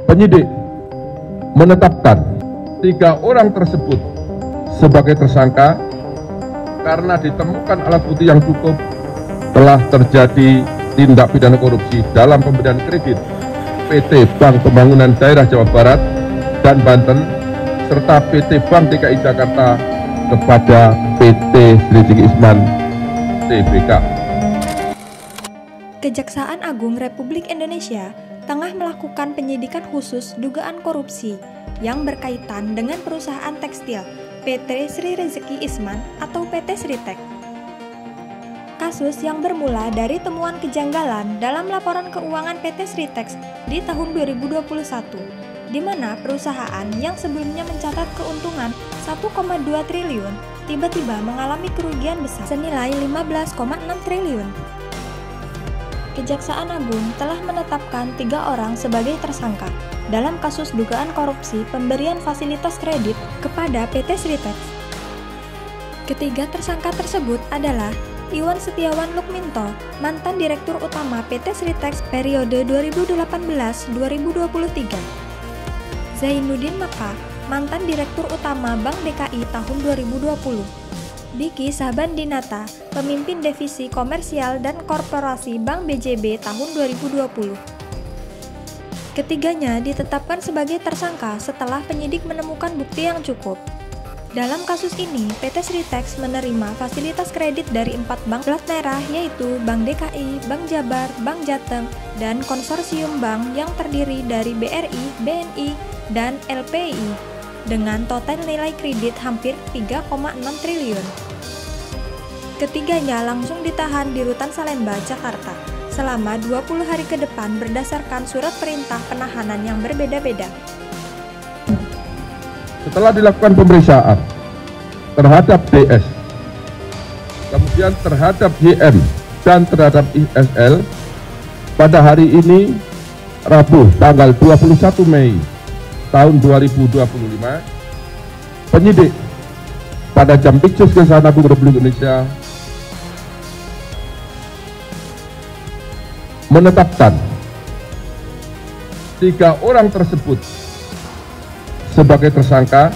Penyidik menetapkan 3 orang tersebut sebagai tersangka karena ditemukan alat bukti yang cukup telah terjadi tindak pidana korupsi dalam pemberian kredit PT Bank Pembangunan Daerah Jawa Barat dan Banten serta PT Bank DKI Jakarta kepada PT Sri Isman Tbk. Kejaksaan Agung Republik Indonesia tengah melakukan penyidikan khusus dugaan korupsi yang berkaitan dengan perusahaan tekstil PT Sri Rezeki Isman atau PT Sritek. Kasus yang bermula dari temuan kejanggalan dalam laporan keuangan PT Sritek di tahun 2021, di mana perusahaan yang sebelumnya mencatat keuntungan 1,2 triliun tiba-tiba mengalami kerugian besar senilai 15,6 triliun. Kejaksaan Agung telah menetapkan 3 orang sebagai tersangka dalam kasus dugaan korupsi pemberian fasilitas kredit kepada PT Sritek. Ketiga tersangka tersebut adalah Iwan Setiawan Lukminto, mantan Direktur Utama PT Sritek periode 2018-2023. Zainuddin Maka, mantan Direktur Utama Bank DKI tahun 2020. Diki Sahbandinata, pemimpin divisi komersial dan korporasi Bank BJB tahun 2020. Ketiganya ditetapkan sebagai tersangka setelah penyidik menemukan bukti yang cukup. Dalam kasus ini, PT Sritek menerima fasilitas kredit dari 4 bank plat merah yaitu Bank DKI, Bank Jabar, Bank Jateng, dan konsorsium bank yang terdiri dari BRI, BNI, dan LPI dengan total nilai kredit hampir 3,6 triliun. Ketiganya langsung ditahan di Rutan Salemba, Jakarta selama 20 hari ke depan berdasarkan surat perintah penahanan yang berbeda-beda. Setelah dilakukan pemeriksaan terhadap DS, kemudian terhadap YM dan terhadap ISL, pada hari ini Rabu tanggal 21 Mei tahun 2025, penyidik pada Jampitsus Kejaksaan Agung Republik Indonesia menetapkan 3 orang tersebut sebagai tersangka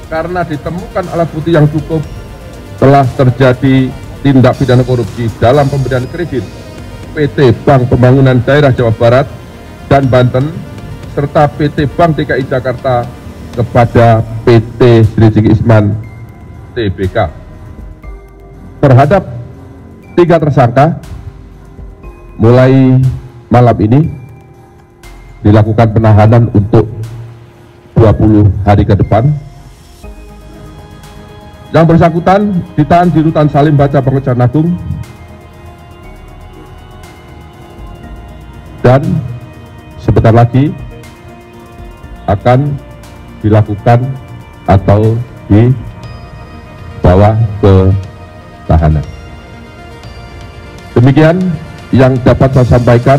karena ditemukan alat bukti yang cukup telah terjadi tindak pidana korupsi dalam pemberian kredit PT Bank Pembangunan Daerah Jawa Barat dan Banten serta PT Bank DKI Jakarta kepada PT Sri Isman Tbk. Terhadap 3 tersangka, mulai malam ini dilakukan penahanan untuk 20 hari ke depan. Yang bersangkutan ditahan di Rutan Salemba Cabang Kejaksaan Agung dan sebentar lagi akan dilakukan atau dibawa ke tahanan. Demikian yang dapat saya sampaikan.